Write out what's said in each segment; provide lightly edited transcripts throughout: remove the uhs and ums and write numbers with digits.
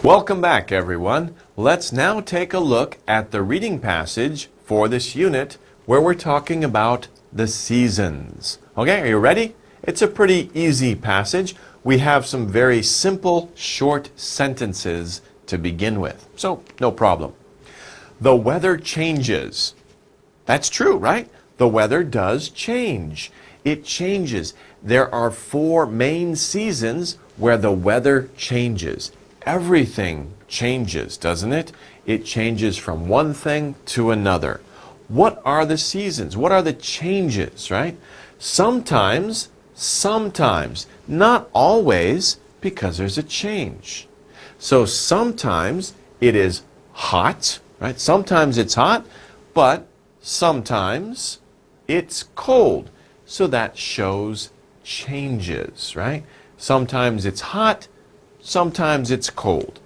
Welcome back, everyone. Let's now take a look at the reading passage for this unit where we're talking about the seasons. Okay, are you ready? It's a pretty easy passage. We have some very simple, short sentences to begin with, so no problem. The weather changes. That's true, right? The weather does change. It changes. There are 4 main seasons where the weather changes. Everything changes, doesn't it? It changes from one thing to another. What are the seasons? What are the changes, right? Sometimes, not always, because there's a change. So sometimes it is hot, right? Sometimes it's hot, but sometimes it's cold. So that shows changes, right? Sometimes it's hot, sometimes it's cold.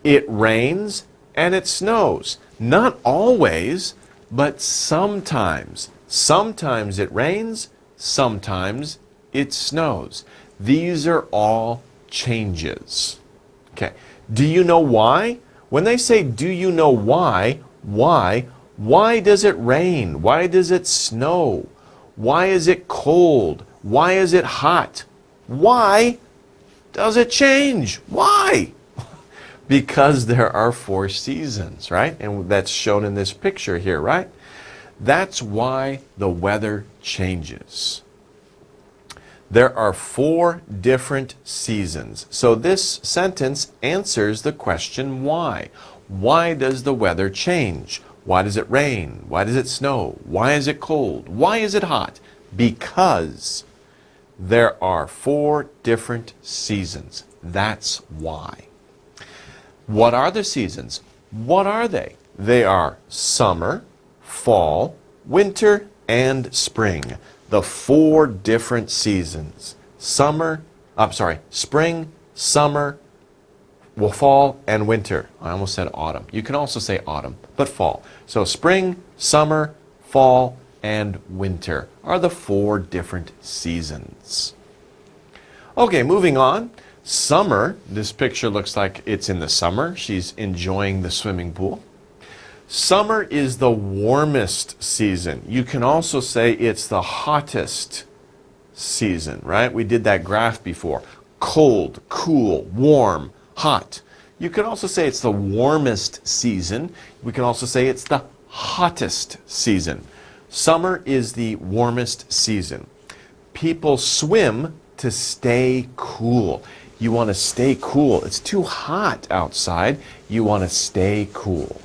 It rains and it snows. Not always, but sometimes. Sometimes it rains, sometimes it snows. These are all changes. Okay. Do you know why? When they say, do you know why? Why does it rain? Why does it snow? Why is it cold? Why is it hot? Why does it change? Why? Because there are 4 seasons, right? And that's shown in this picture here, right? That's why the weather changes. There are 4 different seasons. So this sentence answers the question why. Why does the weather change? Why does it rain? Why does it snow? Why is it cold? Why is it hot? Because there are 4 different seasons. That's why. What are the seasons? What are they? They are summer, fall, winter, and spring. The 4 different seasons. Spring, summer, fall, and winter. I almost said autumn. You can also say autumn, but fall. So spring, summer, fall, and winter are the 4 different seasons. Okay, moving on. Summer, this picture looks like it's in the summer. She's enjoying the swimming pool. Summer is the warmest season. You can also say it's the hottest season, right? We did that graph before. Cold, cool, warm, hot. You can also say it's the warmest season. We can also say it's the hottest season. Summer is the warmest season. People swim to stay cool. You want to stay cool. It's too hot outside. You want to stay cool.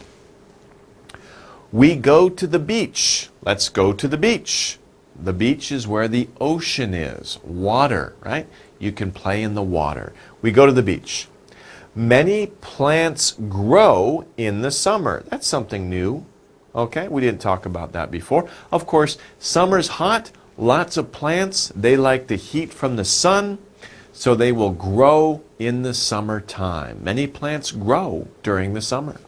We go to the beach. Let's go to the beach. The beach is where the ocean is. Water, right? You can play in the water. We go to the beach. Many plants grow in the summer. That's something new. Okay, we didn't talk about that before. Of course, summer's hot. Lots of plants, they like the heat from the sun, so they will grow in the summertime. Many plants grow during the summer.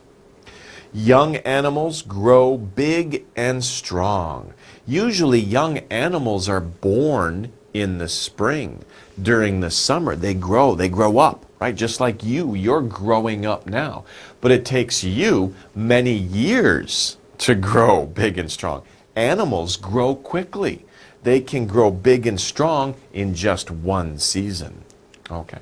Young animals grow big and strong. Usually young animals are born in the spring. During the summer, they grow up, right? Just like you're growing up now. But it takes you many years to grow big and strong. Animals grow quickly. They can grow big and strong in just 1 season. Okay.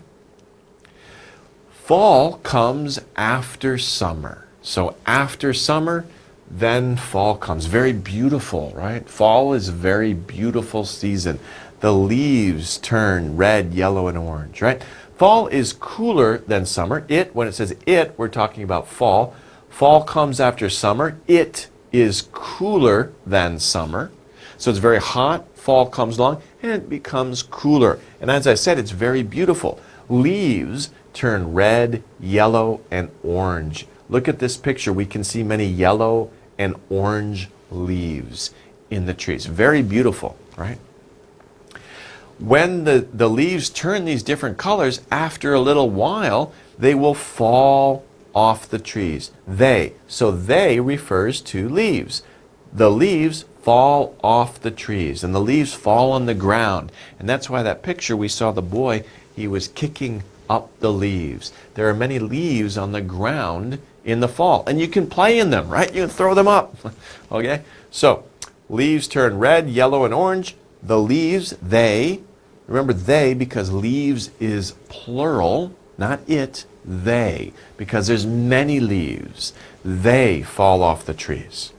Fall comes after summer. So after summer, then fall comes. Very beautiful, right? Fall is a very beautiful season. The leaves turn red, yellow, and orange, right? Fall is cooler than summer. When it says it, we're talking about fall. Fall comes after summer. It is cooler than summer. So it's very hot. Fall comes along and it becomes cooler. And as I said, it's very beautiful. Leaves turn red, yellow, and orange. Look at this picture. We can see many yellow and orange leaves in the trees. Very beautiful, right? When the leaves turn these different colors, after a little while, they will fall off the trees. So they refers to leaves. The leaves fall off the trees, and the leaves fall on the ground. And that's why that picture we saw the boy, he was kicking up the leaves. There are many leaves on the ground in the fall, and you can play in them, right? You can throw them up. Okay? So, leaves turn red, yellow, and orange. The leaves, they, remember they because leaves is plural, not it, they, because there's many leaves. They fall off the trees.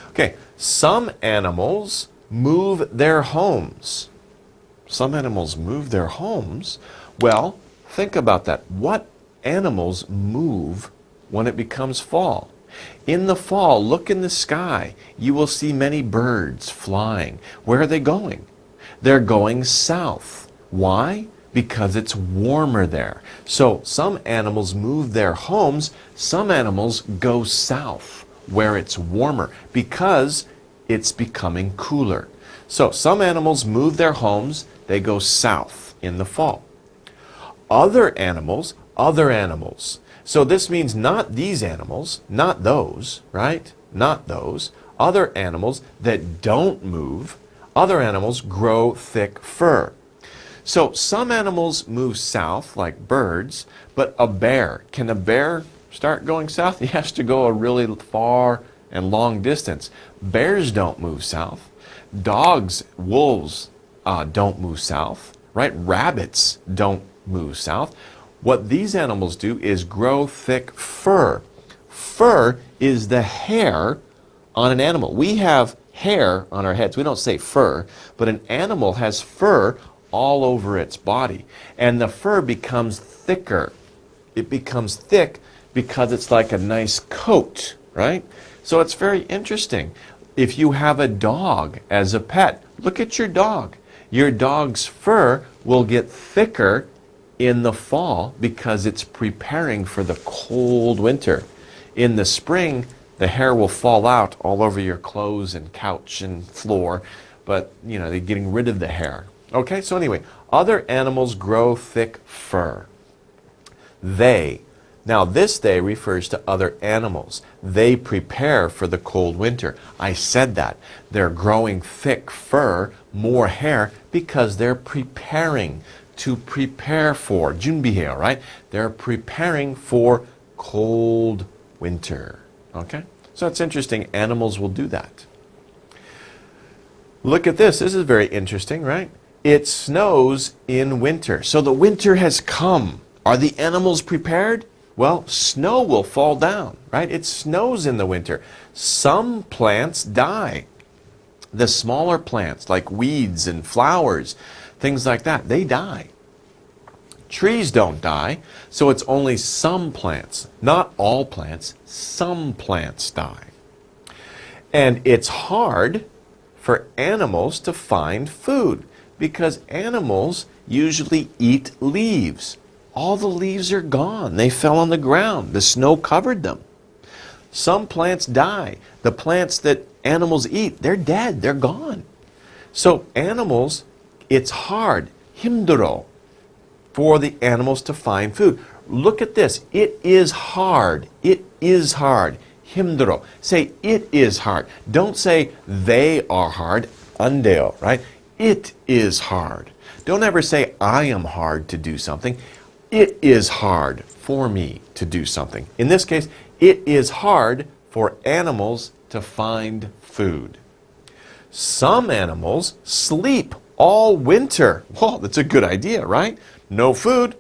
Okay, some animals move their homes. Some animals move their homes. Well, think about that. What animals move when it becomes fall? In the fall, look in the sky. You will see many birds flying. Where are they going? They're going south. Why? Because it's warmer there. So some animals move their homes. Some animals go south where it's warmer because it's becoming cooler. So some animals move their homes. They go south in the fall. Other animals. So this means not these animals, not those, right? Not those. Other animals that don't move, other animals grow thick fur. So some animals move south, like birds, but a bear, can a bear start going south? He has to go a really far and long distance. Bears don't move south. Dogs, wolves don't move south, right? Rabbits don't move south. What these animals do is grow thick fur. Fur is the hair on an animal. We have hair on our heads. We don't say fur, but an animal has fur all over its body. And the fur becomes thicker. It becomes thick because it's like a nice coat, right? So it's very interesting. If you have a dog as a pet, look at your dog. Your dog's fur will get thicker in the fall because it's preparing for the cold winter. In the spring, the hair will fall out all over your clothes and couch and floor, but you know, they're getting rid of the hair. Okay, so anyway, other animals grow thick fur. Now this they refers to other animals. They prepare for the cold winter. I said that. They're growing thick fur, more hair, because they're preparing. To prepare for, 준비해요, right? They're preparing for cold winter. Okay? So it's interesting. Animals will do that. Look at this. This is very interesting, right? It snows in winter. So the winter has come. Are the animals prepared? Well, snow will fall down, right? It snows in the winter. Some plants die. The smaller plants, like weeds and flowers, things like that, they die. Trees don't die, so it's only some plants, not all plants, some plants die. And it's hard for animals to find food because animals usually eat leaves. All the leaves are gone. They fell on the ground. The snow covered them. Some plants die. The plants that animals eat, they're dead. They're gone. So animals, it's hard, 힘들어, for the animals to find food. Look at this. It is hard. It is hard. 힘들어. Say, it is hard. Don't say, they are hard. 안 돼요, right? It is hard. Don't ever say, I am hard to do something. It is hard for me to do something. In this case, it is hard for animals to find food. Some animals sleep all winter. Well, that's a good idea, right? No food,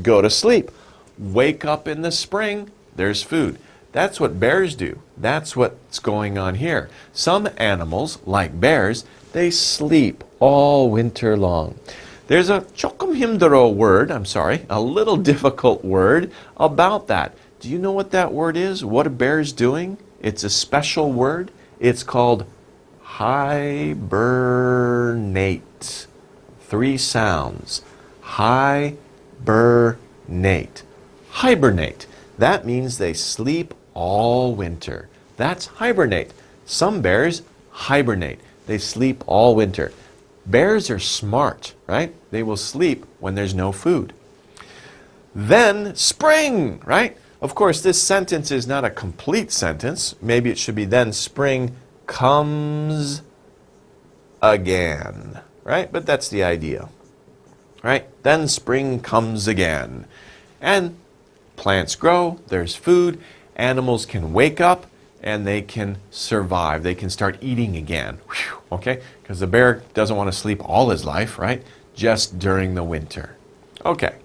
go to sleep. Wake up in the spring, there's food. That's what bears do. That's what's going on here. Some animals, like bears, they sleep all winter long. There's a 조금 힘들어 word, a little difficult word about that. Do you know what that word is? What a bear's doing? It's a special word. It's called hibernate. 3 sounds. Hibernate. Hibernate. That means they sleep all winter. That's hibernate. Some bears hibernate. They sleep all winter. Bears are smart, right? They will sleep when there's no food. Then spring, right? Of course, this sentence is not a complete sentence. Maybe it should be then spring comes again, right? But that's the idea. right? Then spring comes again. And plants grow, there's food, animals can wake up, and they can survive. They can start eating again. Whew, okay? Because the bear doesn't want to sleep all his life, right? Just during the winter. Okay.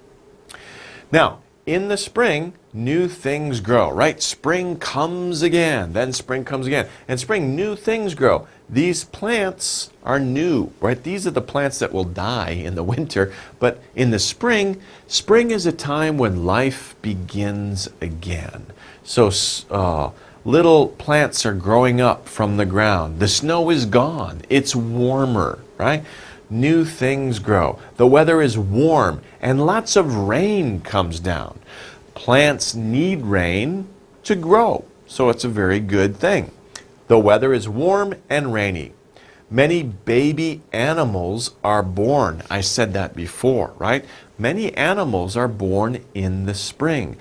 Now, in the spring, new things grow, right? Spring comes again, then spring comes again. And spring, new things grow. These plants are new, right? These are the plants that will die in the winter. But in the spring, spring is a time when life begins again. So little plants are growing up from the ground. The snow is gone. It's warmer, right? New things grow. The weather is warm and lots of rain comes down. Plants need rain to grow, so it's a very good thing. The weather is warm and rainy. Many baby animals are born. I said that before, right? Many animals are born in the spring.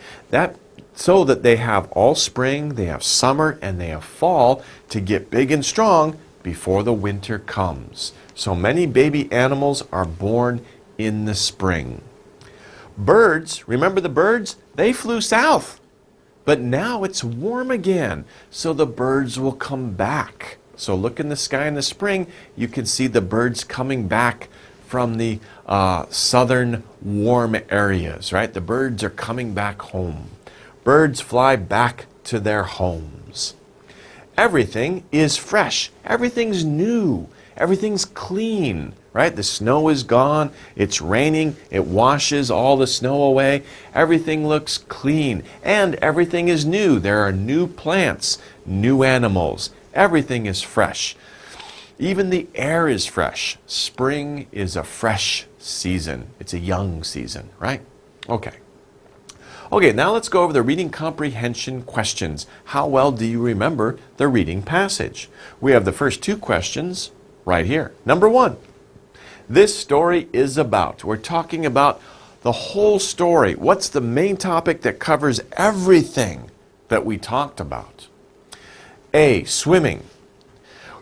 So that they have all spring, they have summer, and they have fall to get big and strong before the winter comes. So many baby animals are born in the spring. Birds, remember the birds? They flew south. But now it's warm again, so the birds will come back. So look in the sky in the spring, you can see the birds coming back from the southern warm areas, right? The birds are coming back home. Birds fly back to their homes. Everything is fresh. Everything's new. Everything's clean, right? The snow is gone. It's raining. It washes all the snow away. Everything looks clean. And everything is new. There are new plants, new animals. Everything is fresh. Even the air is fresh. Spring is a fresh season. It's a young season, right? Okay. Okay, now let's go over the reading comprehension questions. How well do you remember the reading passage? We have the first two questions right here. Number one, this story is about. We're talking about the whole story. What's the main topic that covers everything that we talked about? A, swimming.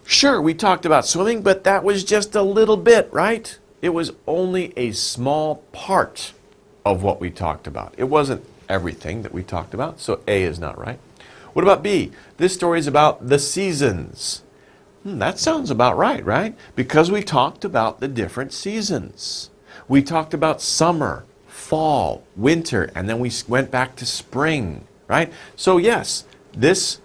Sure, we talked about swimming, but that was just a little bit, right? It was only a small part of what we talked about. It wasn't everything that we talked about, so A is not right. What about B? This story is about the seasons. That sounds about right, right? Because we talked about the different seasons. We talked about summer, fall, winter, and then we went back to spring, right? So yes, this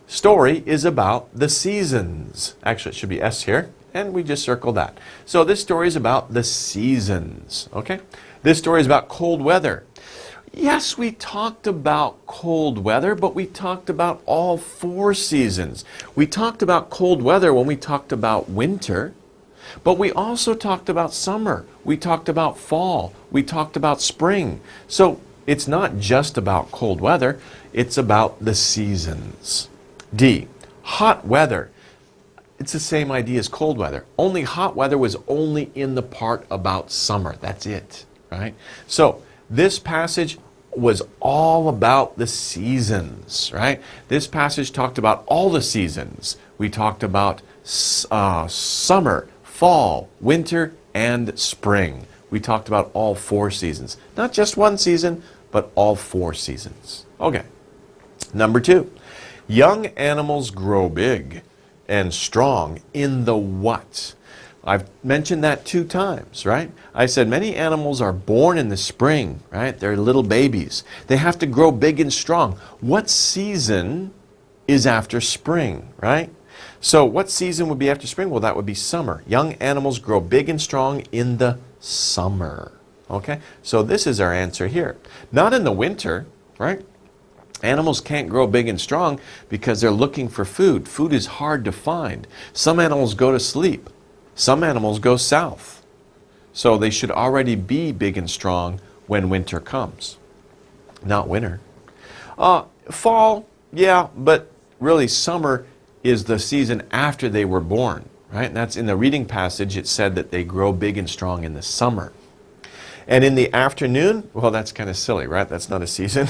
story is about the seasons. Actually, it should be S here, and we just circled that. So this story is about the seasons, okay? This story is about cold weather. Yes, we talked about cold weather, but we talked about all four seasons. We talked about cold weather when we talked about winter, but we also talked about summer. We talked about fall. We talked about spring. So it's not just about cold weather, it's about the seasons. D, hot weather. It's the same idea as cold weather. Only hot weather was only in the part about summer. That's it, right? So this passage was all about the seasons, right? This passage talked about all the seasons. We talked about summer, fall, winter, and spring. We talked about all four seasons. Not just one season, but all four seasons. Okay. Number two, young animals grow big and strong in the what? I've mentioned that 2 times, right? I said many animals are born in the spring, right? They're little babies. They have to grow big and strong. What season is after spring, right? So what season would be after spring? Well, that would be summer. Young animals grow big and strong in the summer, okay? So this is our answer here. Not in the winter, right? Animals can't grow big and strong because they're looking for food. Food is hard to find. Some animals go to sleep. Some animals go south. So they should already be big and strong when winter comes. Not winter. Fall, yeah, but really summer is the season after they were born, right? And that's in the reading passage, it said that they grow big and strong in the summer. And in the afternoon, well, that's kind of silly, right? That's not a season.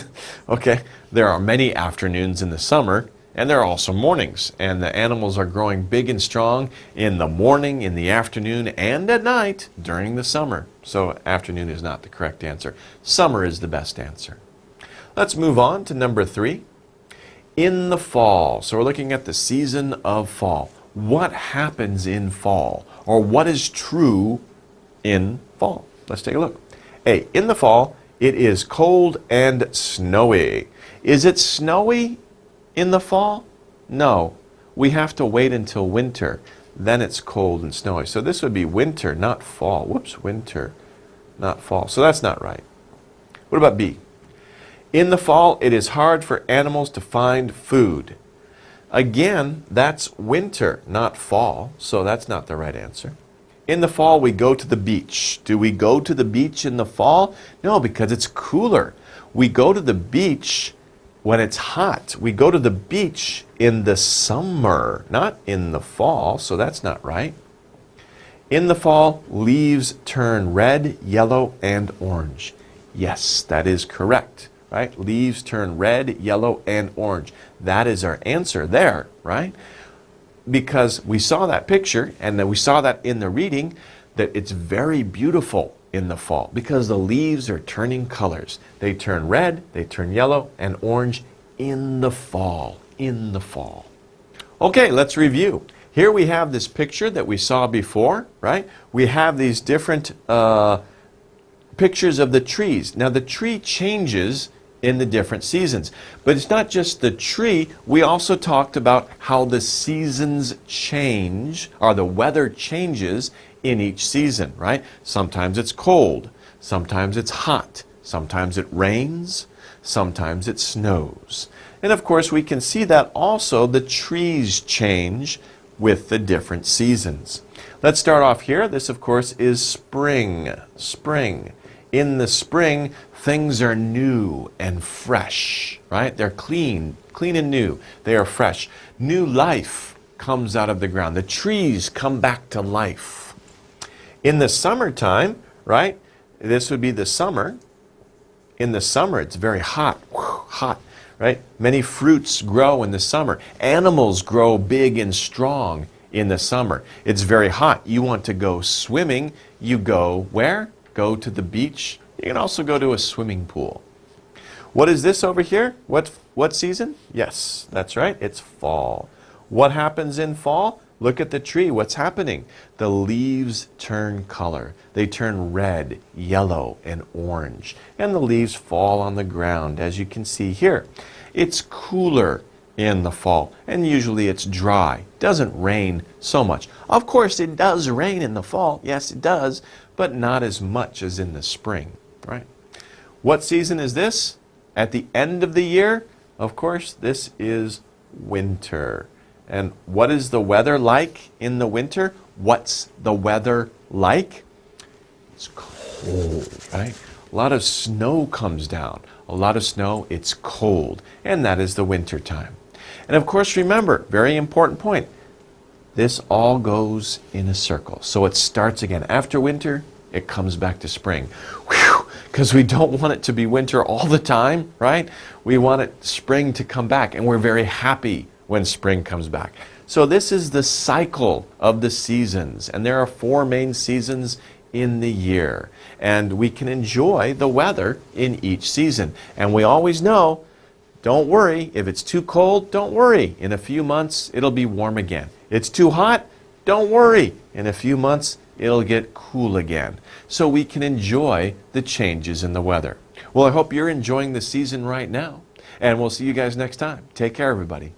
Okay, there are many afternoons in the summer, and there are also mornings. And the animals are growing big and strong in the morning, in the afternoon, and at night during the summer. So afternoon is not the correct answer. Summer is the best answer. Let's move on to number 3. In the fall. So we're looking at the season of fall. What happens in fall? Or what is true in fall? Let's take a look. A. In the fall, it is cold and snowy. Is it snowy in the fall? No. We have to wait until winter. Then it's cold and snowy. So this would be winter, not fall. Whoops, winter, not fall. So that's not right. What about B? In the fall, it is hard for animals to find food. Again, that's winter, not fall. So that's not the right answer. In the fall, we go to the beach. Do we go to the beach in the fall? No, because it's cooler. We go to the beach when it's hot. We go to the beach in the summer, not in the fall, so that's not right. In the fall, leaves turn red, yellow, and orange. Yes, that is correct, right? Leaves turn red, yellow, and orange. That is our answer there, right? Because we saw that picture, and then we saw that in the reading, that it's very beautiful in the fall because the leaves are turning colors. They turn red, they turn yellow, and orange in the fall. In the fall. Okay, let's review. Here we have this picture that we saw before, right? We have these different pictures of the trees. Now the tree changes in the different seasons. But it's not just the tree. We also talked about how the seasons change, or the weather changes in each season, right? Sometimes it's cold, sometimes it's hot, sometimes it rains, sometimes it snows. And of course we can see that also the trees change with the different seasons. Let's start off here. This of course is spring. Spring. In the spring, things are new and fresh, right? They're clean and new. They are fresh. New life comes out of the ground. The trees come back to life. In the summertime, right? This would be the summer. In the summer, it's very hot, hot, right? Many fruits grow in the summer. Animals grow big and strong in the summer. It's very hot. You want to go swimming. You go where? Go to the beach. You can also go to a swimming pool. What is this over here? What season? Yes, that's right. It's fall. What happens in fall? Look at the tree. What's happening? The leaves turn color. They turn red, yellow, and orange. And the leaves fall on the ground, as you can see here. It's cooler in the fall, and usually it's dry. Doesn't rain so much. Of course, it does rain in the fall. Yes, it does, but not as much as in the spring, right? What season is this? At the end of the year? Of course, this is winter. And what is the weather like in the winter? What's the weather like? It's cold, right? A lot of snow comes down. A lot of snow, it's cold. And that is the winter time. And of course, remember, very important point, this all goes in a circle. So it starts again. After winter, it comes back to spring. Because we don't want it to be winter all the time, right? We want spring to come back, and we're very happy when spring comes back. So this is the cycle of the seasons, and there are 4 main seasons in the year. And we can enjoy the weather in each season. And we always know, don't worry, if it's too cold, don't worry. In a few months, it'll be warm again. It's too hot, don't worry. In a few months, it'll get cool again. So we can enjoy the changes in the weather. Well, I hope you're enjoying the season right now. And we'll see you guys next time. Take care, everybody.